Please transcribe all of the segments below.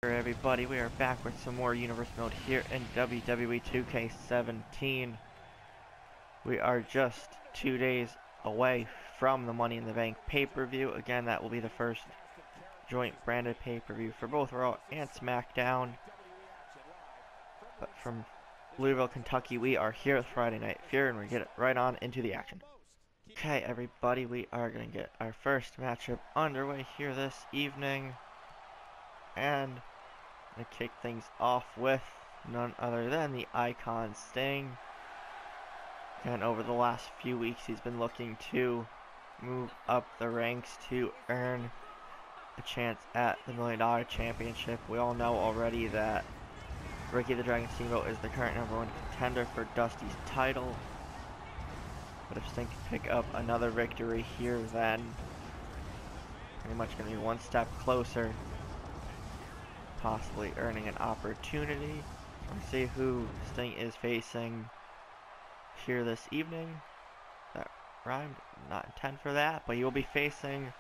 Alright everybody, we are back with some more Universe Mode here in WWE 2k17. We are just 2 days away from the Money in the Bank pay-per-view. Again, that will be the first joint branded pay-per-view for both Raw and SmackDown. But from Louisville, Kentucky, we are here with Friday Night Fear, and we get right on into the action. Okay everybody, we are going to get our first matchup underway here this evening. And to kick things off with none other than the Icon Sting. And over the last few weeks, he's been looking to move up the ranks to earn a chance at the $1 Million Championship. We all know already that Ricky the Dragon Steamboat is the current #1 contender for Dusty's title. But if Sting can pick up another victory here, then pretty much going to be one step closer, possibly earning an opportunity. Let's see who Sting is facing here this evening. That rhymed, not intent for that, but he will be facing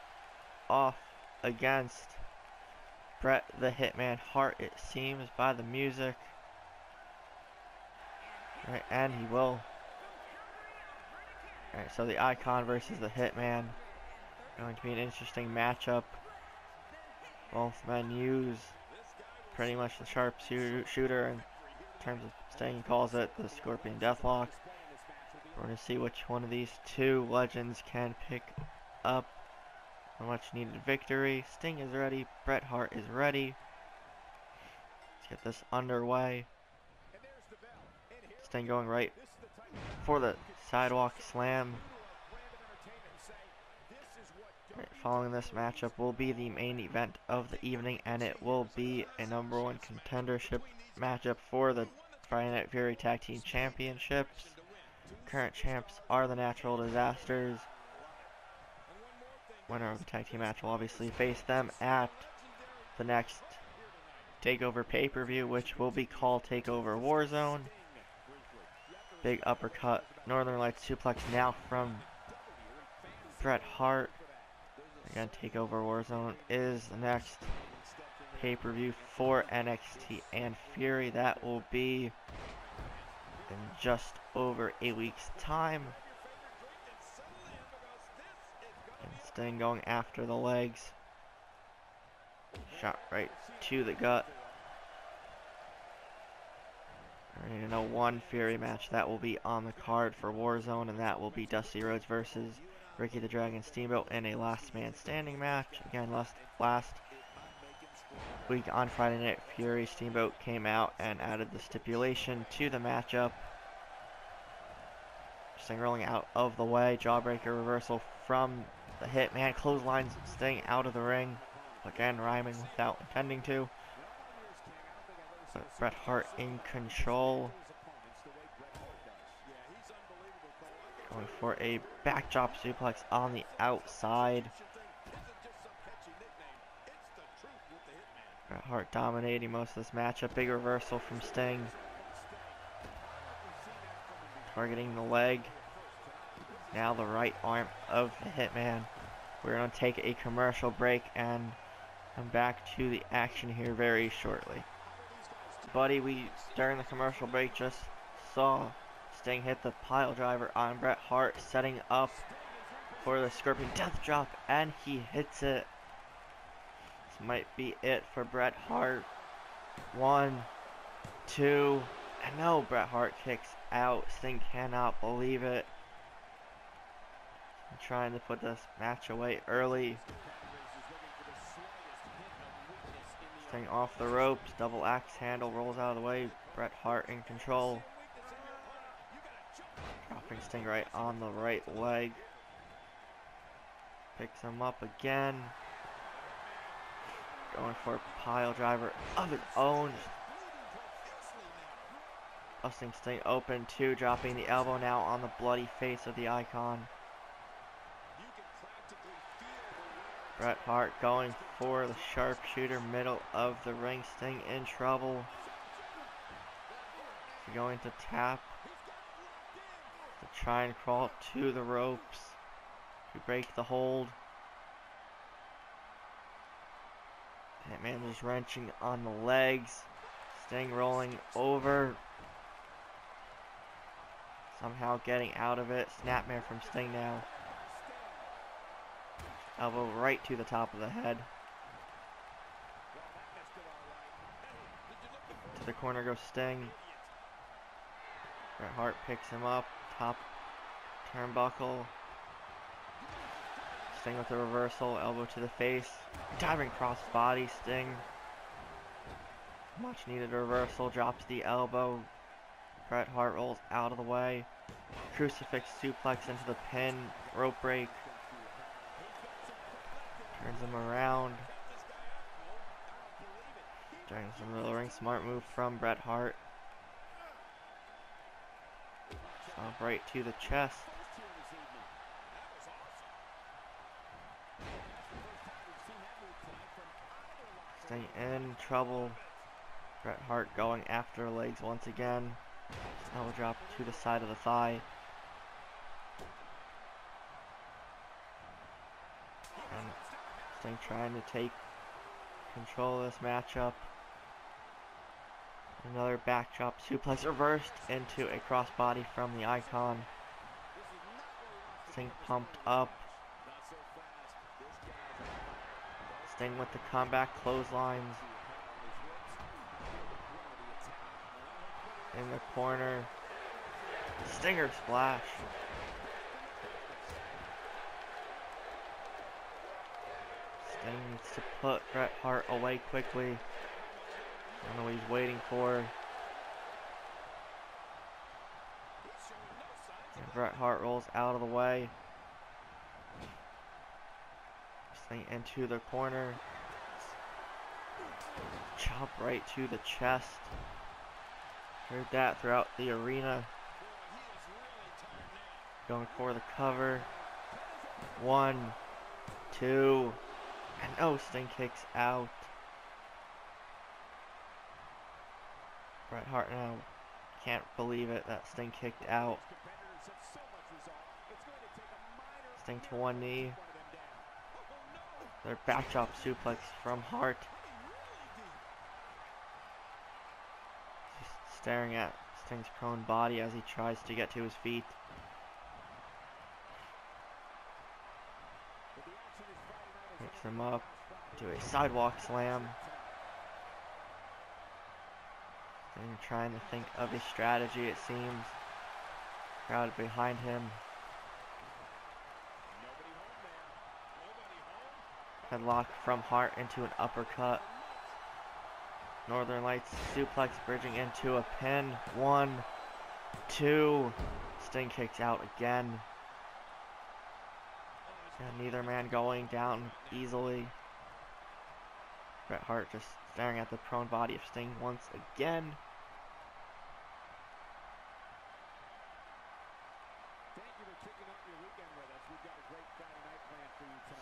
off against Bret the Hitman Hart, it seems, by the music. Right, and he will. Alright, so the Icon versus the Hitman. Going to be an interesting matchup. Both men use pretty much the sharpshooter in terms of Sting calls it the Scorpion Deathlock. We're going to see which one of these two legends can pick up a much needed victory. Sting is ready, Bret Hart is ready. Let's get this underway. Sting going right for the sidewalk slam. Following this matchup will be the main event of the evening, and it will be a #1 contendership matchup for the Friday Night Fury Tag Team Championships. Current champs are the Natural Disasters. Winner of the tag team match will obviously face them at the next Takeover pay-per-view, which will be called Takeover Warzone. Big uppercut, Northern Lights suplex now from Bret Hart. Again, Takeover Warzone is the next pay-per-view for NXT and Fury. That will be in just over a week's time. And Sting going after the legs. Shot right to the gut. Ready to know one Fury match that will be on the card for Warzone, and that will be Dusty Rhodes versus Ricky the Dragon Steamboat in a last man standing match. Again, last week on Friday Night Fury, Steamboat came out and added the stipulation to the matchup. Sting rolling out of the way, jawbreaker reversal from the Hitman, clotheslines Sting out of the ring. Again, rhyming without intending to. But Bret Hart in control. Going for a backdrop suplex on the outside. Bret Hart dominating most of this matchup. Big reversal from Sting. Targeting the leg. Now the right arm of the Hitman. We're going to take a commercial break and come back to the action here very shortly. Buddy, during the commercial break just saw Sting hit the pile driver on Bret Hart, setting up for the Scorpion Death Drop, and he hits it. This might be it for Bret Hart. 1, 2, and no, Bret Hart kicks out. Sting cannot believe it. I'm trying to put this match away early. Sting off the ropes, double axe handle, rolls out of the way. Bret Hart in control. Dropping Sting right on the right leg. Picks him up again. Going for a pile driver of his own. Busting Sting open too, dropping the elbow now on the bloody face of the Icon. Bret Hart going for the sharpshooter, middle of the ring. Sting in trouble. Going to tap to try and crawl to the ropes to break the hold. Hitman just wrenching on the legs. Sting rolling over. Somehow getting out of it. Snapmare from Sting now. Elbow right to the top of the head. To the corner goes Sting. Bret Hart picks him up. Top turnbuckle. Sting with a reversal. Elbow to the face. Diving cross body. Sting. Much needed reversal. Drops the elbow. Bret Hart rolls out of the way. Crucifix suplex into the pin. Rope break. Turns him around. Turns him to the ring. Smart move from Bret Hart. Stomp right to the chest. Sting in trouble. Bret Hart going after legs once again. Elbow drop to the side of the thigh. And Sting trying to take control of this matchup. Another backdrop suplex reversed into a crossbody from the Icon. Sting pumped up. Sting with the comeback clotheslines. In the corner. Stinger splash. Sting needs to put Bret Hart away quickly. I don't know what he's waiting for. And Bret Hart rolls out of the way. Sting into the corner. Chop right to the chest. Heard that throughout the arena. Going for the cover. 1, 2, and oh, Sting kicks out. Bret Hart now can't believe it that Sting kicked out. Sting to one knee. Their backdrop suplex from Hart. Just staring at Sting's prone body as he tries to get to his feet. Picks him up to a sidewalk slam. Sting trying to think of a strategy, it seems. Crowd behind him. Headlock from Hart into an uppercut. Northern Lights suplex bridging into a pin. 1, 2. Sting kicks out again. And neither man going down easily. Bret Hart just staring at the prone body of Sting once again.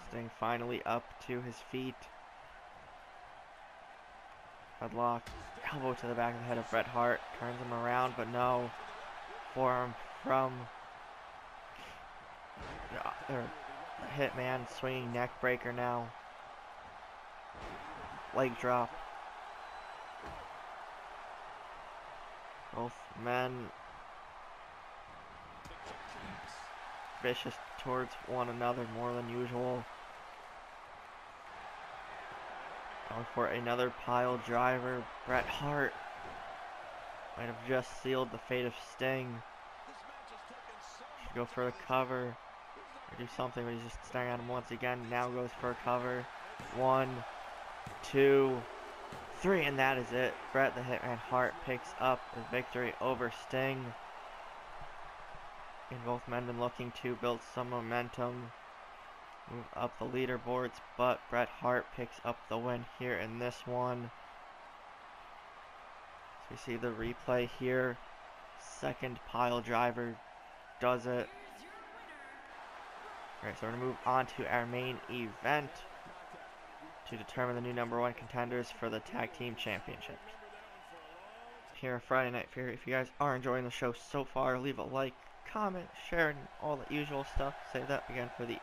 Sting finally up to his feet. Headlock. Elbow to the back of the head of Bret Hart. Turns him around, but no. Forearm from the Hitman. Swinging neck breaker now. Leg drop. Both men vicious towards one another more than usual. Going for another pile driver. Bret Hart might have just sealed the fate of Sting. Should go for the cover or do something, but he's just staring at him once again. Now goes for a cover. 1, 2, 3, and that is it. Bret the Hitman Hart picks up the victory over Sting. And both men been looking to build some momentum, move up the leaderboards, but Bret Hart picks up the win here in this one. So we see the replay here. Second pile driver does it. Alright, so we're going to move on to our main event to determine the new #1 contenders for the Tag Team Championships. Here on Friday Night Fear. If you guys are enjoying the show so far, leave a like, comment, share, and all the usual stuff. Save that again for the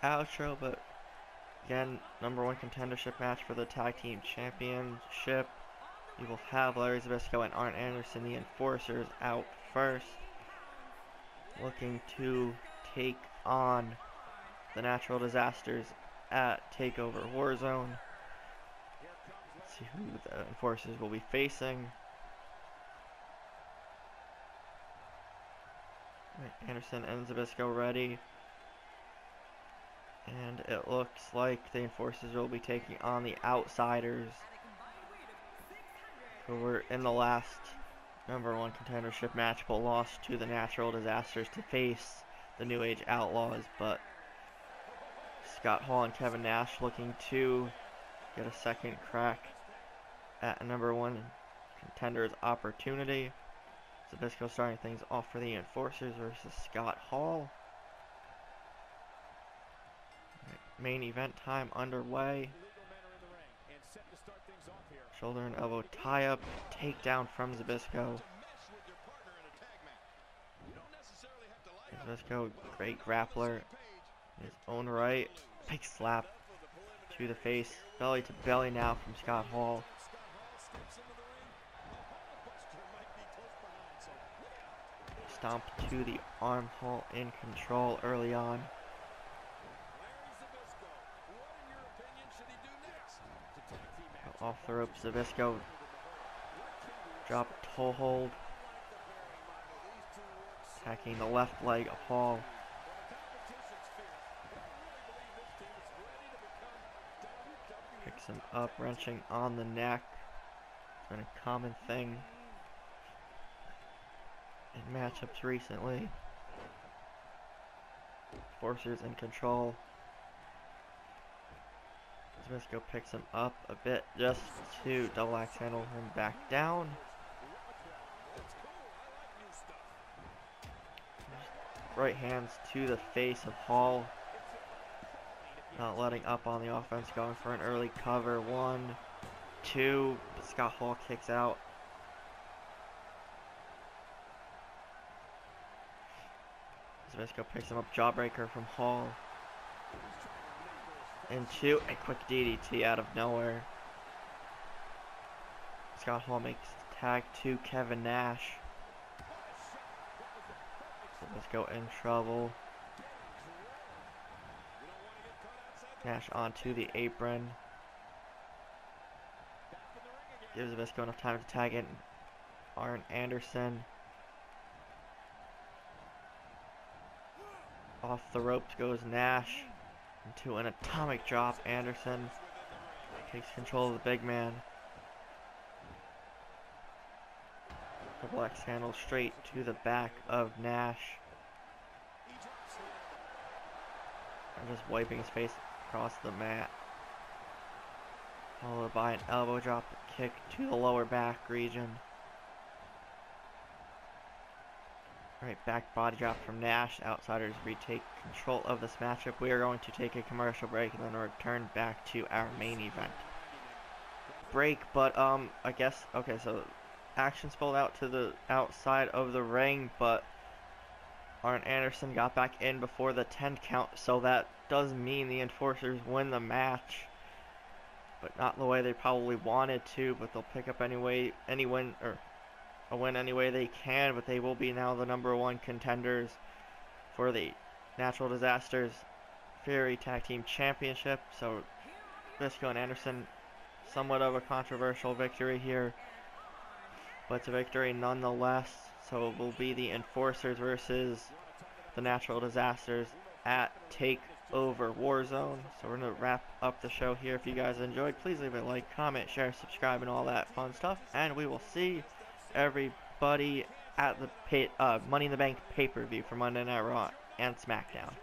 outro, but Again, #1 contendership match for the Tag Team Championship. We will have Larry Zbyszko and Arn Anderson, the Enforcers, out first, looking to take on the Natural Disasters at Takeover Warzone. Let's see who the Enforcers will be facing. Anderson and Zbyszko ready. And it looks like the Enforcers will be taking on the Outsiders, who were in the last #1 contendership match, but lost to the Natural Disasters to face the New Age Outlaws. But Scott Hall and Kevin Nash looking to get a second crack at a #1 contender's opportunity. Zbyszko starting things off for the Enforcers versus Scott Hall. Main event time underway. Shoulder and elbow tie up, takedown from Zbyszko. Zbyszko, great grappler in his own right. Big slap to the face, belly to belly now from Scott Hall. Stomp to the arm, Hall in control early on. Off the ropes, Zbyszko. Drop toe hold. Attacking the left leg of Hall. Picks him up, wrenching on the neck. It's been a common thing in matchups recently. Enforcers in control. Zbyszko picks him up a bit just to double axe handle him back down. Right hands to the face of Hall. Not letting up on the offense, going for an early cover. 1, 2, but Scott Hall kicks out. Zbyszko picks him up, jawbreaker from Hall. Into a quick DDT out of nowhere. Scott Hall makes the tag to Kevin Nash. Zbyszko in trouble. Nash onto the apron. Gives Zbyszko enough time to tag in Arn Anderson. Off the ropes goes Nash. Into an atomic drop. Anderson takes control of the big man. Double axe handle straight to the back of Nash. And just wiping his face across the mat. Followed by an elbow drop kick to the lower back region. Right, back body drop from Nash. Outsiders retake control of this matchup. We are going to take a commercial break and then return back to our main event. Break, but I guess, okay, so action spilled out to the outside of the ring, but Arn Anderson got back in before the 10 count, so that does mean the Enforcers win the match, but not the way they probably wanted to, but they'll pick up a win any way they can, but they will be now the #1 contenders for the Natural Disasters Fury Tag Team Championship. So Zbyszko and Anderson, somewhat of a controversial victory here, but it's a victory nonetheless. So it will be the Enforcers versus the Natural Disasters at Takeover Warzone. So we're going to wrap up the show here. If you guys enjoyed, please leave a like, comment, share, subscribe, and all that fun stuff, and we will see everybody at the Money in the Bank pay-per-view for Monday Night Raw and SmackDown.